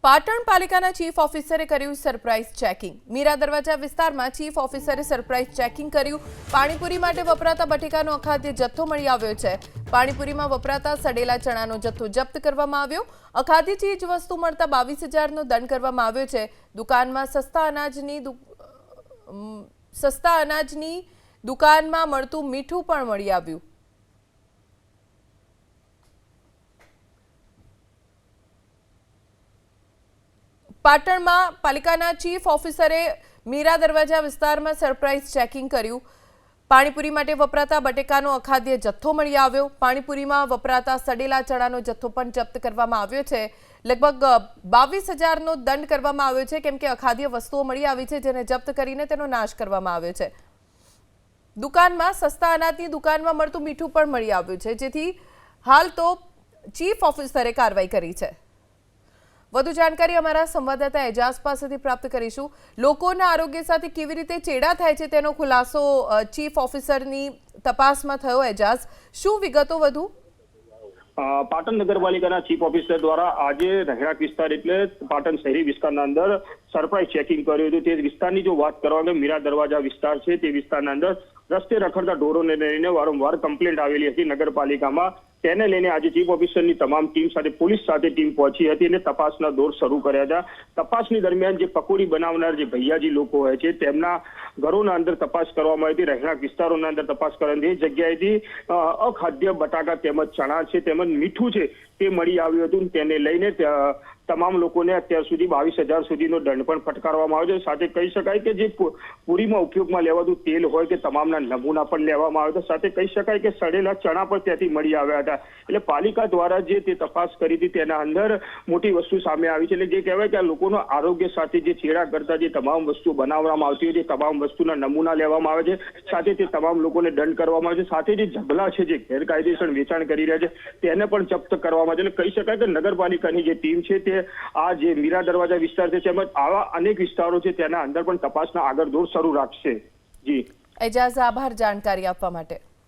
પાટણ પાલિકાના ચીફ ઓફિસરે કર્યું surprise checking. Meera દરવાજા વિસ્તારમાં ચીફ ઓફિસરે સરપ્રાઇઝ ચેકિંગ કર્યું। પાણીપુરી માટે વપરાતા બટેકાનો અખાદ્ય જથ્થો મળી આવ્યો છે। પાણીપુરીમાં વપરાતા સડેલા ચણાનો જથ્થો જપ્ત કરવામાં આવ્યો। અખાદ્ય ચીજ વસ્તુ મળતા 22,000નો દંડ કરવામાં આવ્યો છે। દુકાનમાં સસ્તા અનાજની દુકાનમાં મળતું મીઠું પણ મળી આવ્યું। પાટણમાં પાલિકાના ચીફ ઓફિસરે મીરા દરવાજા વિસ્તારમાં સરપ્રાઇઝ ચેકિંગ કર્યું। પાણીપુરી માટે વપરાતા બટેકાનો અખાદ્ય જથ્થો મળી આવ્યો। પાણીપુરીમાં વપરાતા સડેલા ચણાનો જથ્થો પણ જપ્ત કરવામાં આવ્યો છે। લગભગ 22,000નો દંડ કરવામાં આવ્યો છે, કેમ કે અખાદ્ય વસ્તુઓ મળી આવી છે, જેને જપ્ત કરીને તેનો નાશ કરવામાં આવ્યો છે। દુકાનમાં સસ્તા અનાજની દુકાનમાં મળતું મીઠું પણ મળી આવ્યું છે, જેથી હાલ તો ચીફ ઓફિસરે કાર્યવાહી કરી છે। વધુ જાણકારી અમારા સંવાદદાતા એજાઝ પાસેથી પ્રાપ્ત કરીશું। લોકોના આરોગ્ય સાથે કેવી રીતે ચેડા થાય છે તેનો ખુલાસો ચીફ ઓફિસરની તપાસમાં થયો। એજાઝ, શું વિગતો વધુ? પાટણ નગરપાલિકાના ચીફ ઓફિસર દ્વારા આજે રહેણાંક વિસ્તાર એટલે પાટણ શહેરી વિસ્તારના અંદર સરપ્રાઇઝ ચેકિંગ કર્યું હતું। તે વિસ્તારની જો વાત કરવામાં આવે, મીરા દરવાજા વિસ્તાર છે, તે વિસ્તારના અંદર રસ્તે રખડતા ઢોરોને લઈને વારંવાર કમ્પ્લેન્ટ આવેલી હતી નગરપાલિકામાં। તેને લઈને આજે ચીફ ઓફિસરની તમામ ટીમ સાથે પોલીસ સાથે ટીમ પહોંચી હતી અને તપાસના દોર શરૂ કર્યા હતા। તપાસની દરમિયાન જે પકોડી બનાવનાર જે ભૈયાજી લોકો હોય છે, તેમના ઘરોના અંદર તપાસ કરવામાં આવી હતી। રહેણાંક વિસ્તારોના અંદર તપાસ કરવાની એ જગ્યાએથી અખાદ્ય બટાકા તેમજ ચણા છે તેમજ મીઠું છે તે મળી આવ્યું હતું। તેને લઈને તમામ લોકોને અત્યાર સુધી 22,000 સુધીનો દંડ પણ ફટકારવામાં આવ્યો છે। સાથે કહી શકાય કે જે પૂરીમાં ઉપયોગમાં લેવાતું તેલ હોય કે તમામના નમૂના પણ લેવામાં આવ્યા હતા। સાથે કહી શકાય કે સડેલા ચણા પણ ત્યાંથી મળી આવ્યા હતા। એટલે પાલિકા દ્વારા જે તે તપાસ કરી હતી તેના અંદર મોટી વસ્તુ સામે આવી છે। એટલે જે કહેવાય કે આ લોકોના આરોગ્ય સાથે જે છેડા કરતા જે તમામ વસ્તુ બનાવવામાં આવતી હોય, તે તમામ વસ્તુના નમૂના લેવામાં આવે છે। સાથે તે તમામ લોકોને દંડ કરવામાં આવે છે। સાથે જે ઝબલા છે, જે ગેરકાયદેસર વેચાણ કરી રહ્યા છે, તેને પણ જપ્ત કરવામાં આવે છે। એટલે કહી શકાય કે નગરપાલિકાની જે ટીમ છે તે આ જે મીરા દરવાજા વિસ્તાર છે તેમજ આવા અનેક વિસ્તારો છે તેના અંદર પણ તપાસના આગળ દોર શરૂ રાખશે। જી એજાઝ, આભાર જાણકારી આપવા માટે।